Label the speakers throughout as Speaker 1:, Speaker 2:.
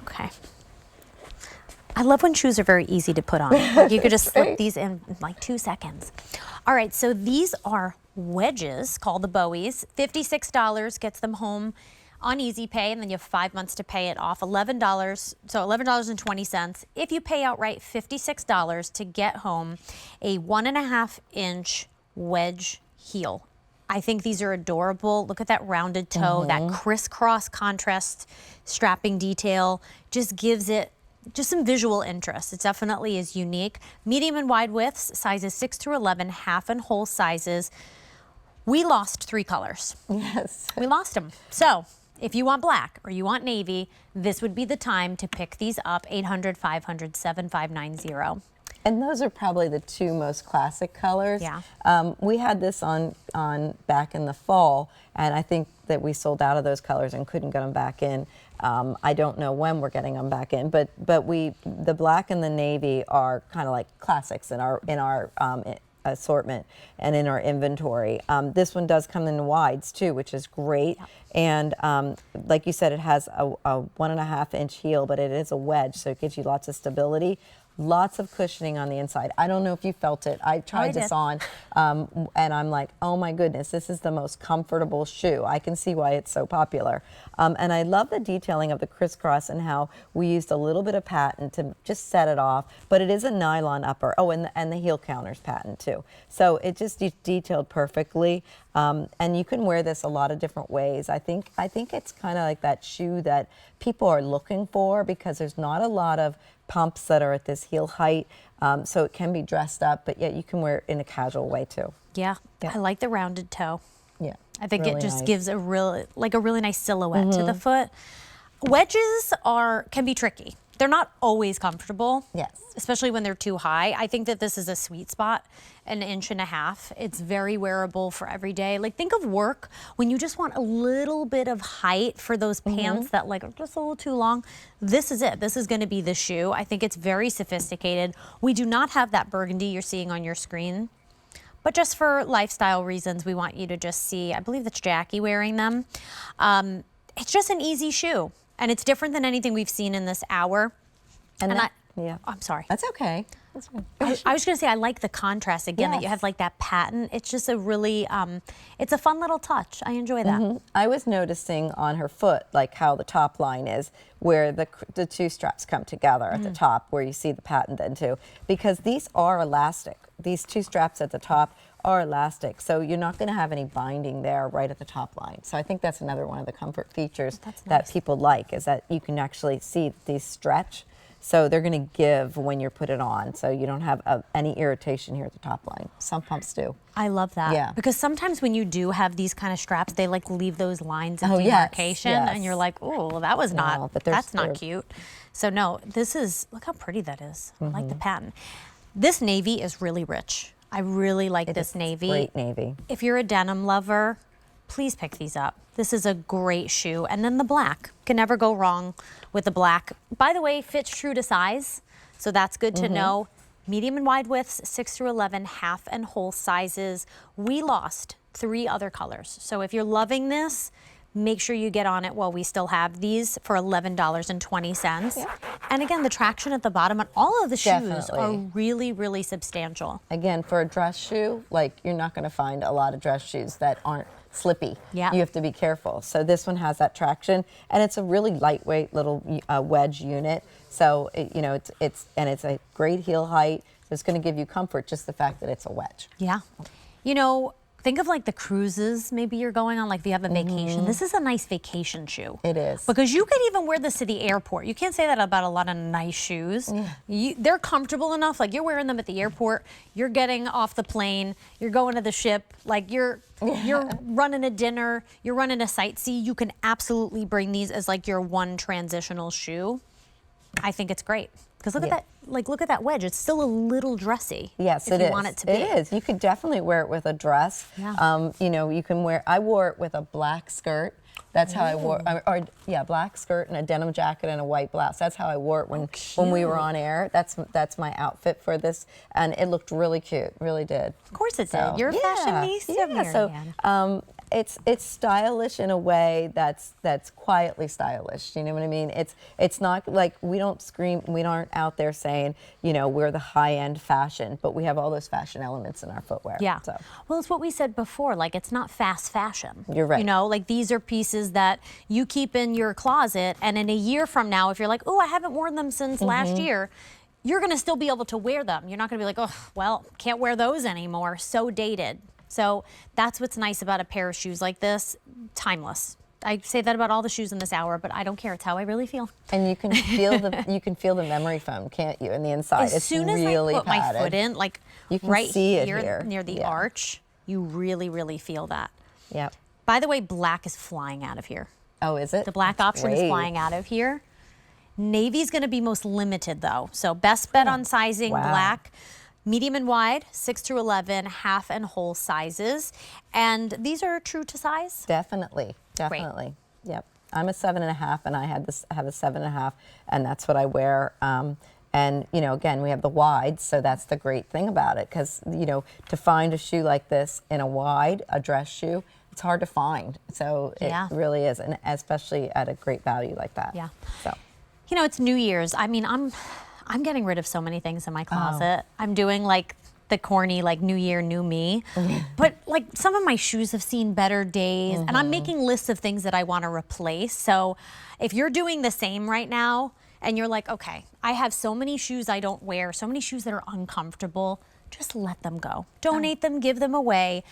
Speaker 1: Okay. I love when shoes are very easy to put on. Like you could just slip these in like 2 seconds. All right, so these are wedges called the Bowies. $56 gets them home on Easy Pay, and then you have 5 months to pay it off. $11, so $11.20. If you pay outright, $56 to get home a 1.5 inch wedge heel. I think these are adorable. Look at that rounded toe, that crisscross contrast strapping detail just gives it just some visual interest. It definitely is unique. Medium and wide widths, sizes 6 through 11, half and whole sizes. We lost 3 colors.
Speaker 2: Yes.
Speaker 1: We lost them. So if you want black or you want navy, this would be the time to pick these up. 800-500-7590.
Speaker 2: And those are probably the 2 most classic colors.
Speaker 1: Yeah.
Speaker 2: We had this on back in the fall, and I think that we sold out of those colors and couldn't get them back in. I don't know when we're getting them back in, but the black and the navy are kind of like classics in our assortment and in our inventory. This one does come in wides too, which is great. Yep. And like you said, it has a 1.5 inch heel, but it is a wedge, so it gives you lots of stability. Lots of cushioning on the inside. I don't know if you felt it. I tried this on, and I'm like, oh my goodness, this is the most comfortable shoe. I can see why it's so popular. And I love the detailing of the crisscross and how we used a little bit of patent to just set it off, but it is a nylon upper. Oh, and the heel counters patent too. So it just detailed perfectly. And you can wear this a lot of different ways. I think it's kind of like that shoe that people are looking for because there's not a lot of pumps that are at this heel height, so it can be dressed up, but yet you can wear it in a casual way too.
Speaker 1: Yeah, I like the rounded toe.
Speaker 2: Yeah,
Speaker 1: I think
Speaker 2: really
Speaker 1: it just
Speaker 2: nice.
Speaker 1: gives a really nice silhouette to the foot. Wedges can be tricky. They're not always comfortable.
Speaker 2: Yes.
Speaker 1: Especially when they're too high. I think that this is a sweet spot, 1.5 inches. It's very wearable for every day. Like think of work when you just want a little bit of height for those pants that like are just a little too long. This is it. This is going to be the shoe. I think it's very sophisticated. We do not have that burgundy you're seeing on your screen. But just for lifestyle reasons, we want you to just see, I believe that's Jackie wearing them. It's just an easy shoe. And it's different than anything we've seen in this hour. I'm sorry.
Speaker 2: That's okay. That's fine.
Speaker 1: I was going to say, I like the contrast again, that you have like that patent. It's just a really, it's a fun little touch. I enjoy that.
Speaker 2: I was noticing on her foot, like how the top line is, where the 2 straps come together at the top, where you see the patent then too, because these are elastic. These 2 straps at the top are elastic, so you're not going to have any binding there right at the top line. So I think that's another one of the comfort features that people like, is that you can actually see these stretch. So they're going to give when you put it on, so you don't have any irritation here at the top line. Some pumps do.
Speaker 1: I love that.
Speaker 2: Yeah.
Speaker 1: Because sometimes when you do have these kind of straps, they like leave those lines of demarcation, and you're like, oh, well, that was not, that's not cute. So no, this is, look how pretty that is. I like the pattern. This navy is really rich. I really like this navy.
Speaker 2: Great navy.
Speaker 1: If you're a denim lover, please pick these up. This is a great shoe. And then the black. Can never go wrong with the black. By the way, fits true to size, so that's good to know. Medium and wide widths, 6 through 11, half and whole sizes. We lost 3 other colors. So if you're loving this, make sure you get on it while we still have these for $11.20. Yeah. And again, the traction at the bottom on all of the shoes are really, really substantial.
Speaker 2: Again, for a dress shoe, like you're not going to find a lot of dress shoes that aren't slippy.
Speaker 1: Yeah.
Speaker 2: You have to be careful. So this one has that traction, and it's a really lightweight little wedge unit. So it's a great heel height. So it's going to give you comfort, just the fact that it's a wedge.
Speaker 1: Yeah. Think of like the cruises maybe you're going on, like if you have a vacation. This is a nice vacation shoe.
Speaker 2: It is.
Speaker 1: Because you could even wear this to the airport. You can't say that about a lot of nice shoes. Yeah. They're comfortable enough, like you're wearing them at the airport, you're getting off the plane, you're going to the ship, like you're running a dinner, you're running a sightsee. You can absolutely bring these as like your one transitional shoe. I think it's great. Because look at that, look at that wedge. It's still a little dressy.
Speaker 2: Yes,
Speaker 1: if you want it to be.
Speaker 2: It is. You could definitely wear it with a dress.
Speaker 1: Yeah.
Speaker 2: You can wear. I wore it with a black skirt That's how I wore, yeah, black skirt and a denim jacket and a white blouse. That's how I wore it when we were on air. That's my outfit for this, and it looked really cute, really did.
Speaker 1: Of course it did. You're a fashionista, Marianne.
Speaker 2: So it's stylish in a way that's quietly stylish. You know what I mean? It's not like we aren't out there saying, you know, we're the high-end fashion, but we have all those fashion elements in our footwear.
Speaker 1: Yeah.
Speaker 2: So.
Speaker 1: Well, it's what we said before. Like, it's not fast fashion.
Speaker 2: You're right.
Speaker 1: You know, like these are pieces that you keep in your closet, and in a year from now, if you're like, oh, I haven't worn them since last year, you're going to still be able to wear them. You're not going to be like, oh, well, can't wear those anymore. So dated. So that's what's nice about a pair of shoes like this. Timeless. I say that about all the shoes in this hour, but I don't care. It's how I really feel.
Speaker 2: And you can feel the memory foam, can't you? In the inside,
Speaker 1: as soon as I put my foot in, like
Speaker 2: you can
Speaker 1: right
Speaker 2: see it
Speaker 1: here near the arch, you really, really feel that.
Speaker 2: Yep.
Speaker 1: By the way, black is flying out of here.
Speaker 2: Oh, is it?
Speaker 1: The black option is flying out of here. Navy's going to be most limited though. So best bet on sizing, black. Medium and wide, 6 through 11, half and whole sizes. And these are true to size?
Speaker 2: Definitely. Yep. I'm a 7.5, and I have a 7.5, and that's what I wear. And, you know, again, we have the wide, so that's the great thing about it, because, you know, to find a shoe like this in a wide, a dress shoe, it's hard to find. So it really is, and especially at a great value like that.
Speaker 1: Yeah.
Speaker 2: So,
Speaker 1: you know, it's New Year's. I mean, I'm getting rid of so many things in my closet. I'm doing like the corny, like New Year, new me. But like some of my shoes have seen better days, and I'm making lists of things that I want to replace. So if you're doing the same right now and you're like, okay, I have so many shoes I don't wear, so many shoes that are uncomfortable, just let them go. Donate them, give them away.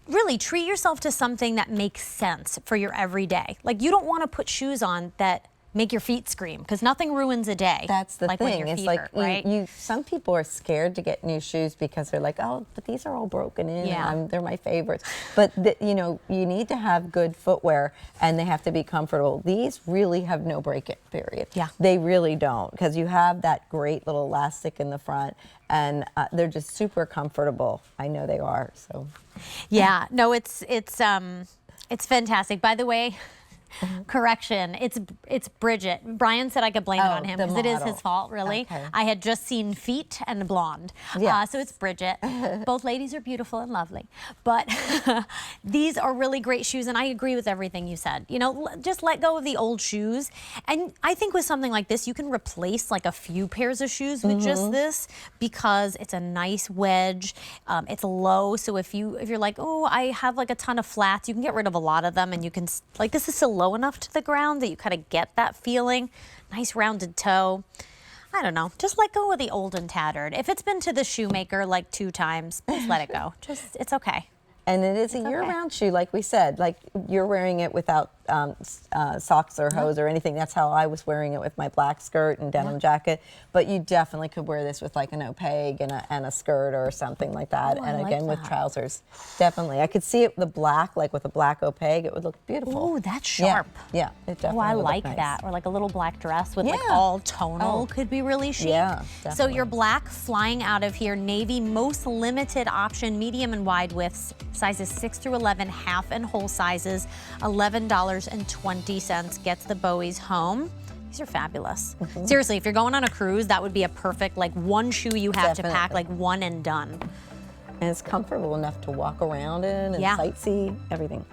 Speaker 1: Really treat yourself to something that makes sense for your everyday. Like, you don't want to put shoes on that make your feet scream, because nothing ruins a day.
Speaker 2: That's the
Speaker 1: like
Speaker 2: thing.
Speaker 1: When your
Speaker 2: it's
Speaker 1: feet
Speaker 2: like
Speaker 1: hurt, right?
Speaker 2: Some people are scared to get new shoes because they're like, oh, but these are all broken in.
Speaker 1: Yeah.
Speaker 2: And they're my favorites. But you know, you need to have good footwear, and they have to be comfortable. These really have no break-in period.
Speaker 1: Yeah.
Speaker 2: They really don't, because you have that great little elastic in the front, and they're just super comfortable. I know they are. So.
Speaker 1: Yeah. No, it's fantastic. By the way. Correction, it's Bridget. Brian said I could blame it on him because it is his fault, really. Okay. I had just seen feet and blonde. So it's Bridget. Both ladies are beautiful and lovely. But these are really great shoes, and I agree with everything you said. You know, just let go of the old shoes. And I think with something like this, you can replace like a few pairs of shoes with just this, because it's a nice wedge. It's low, so if you're like, oh, I have like a ton of flats, you can get rid of a lot of them, and you can, like, this is still low enough to the ground that you kind of get that feeling. Nice rounded toe. I don't know. Just let go of the old and tattered. If it's been to the shoemaker like 2 times, just let it go. It's okay.
Speaker 2: And it is a year-round shoe, like we said. Like, you're wearing it without socks or hose or anything. That's how I was wearing it with my black skirt and denim jacket. But you definitely could wear this with like an opaque and a skirt or something like that.
Speaker 1: Ooh,
Speaker 2: and
Speaker 1: I
Speaker 2: again,
Speaker 1: like
Speaker 2: with
Speaker 1: that.
Speaker 2: trousers. Definitely. I could see it, the black, like with a black opaque, it would look beautiful.
Speaker 1: Ooh, that's sharp.
Speaker 2: Yeah, it definitely
Speaker 1: Oh, I
Speaker 2: would
Speaker 1: like
Speaker 2: look nice.
Speaker 1: that. Or like a little black dress with like all tonal could be really chic.
Speaker 2: Yeah,
Speaker 1: So
Speaker 2: definitely.
Speaker 1: your black flying out of here, navy, most limited option, medium and wide widths, sizes 6 through 11, half and whole sizes, $11.20 gets the Bowies home. These are fabulous. Seriously, if you're going on a cruise, that would be a perfect, like, one shoe you have to pack, like one and done.
Speaker 2: And it's comfortable enough to walk around in and sightsee, everything.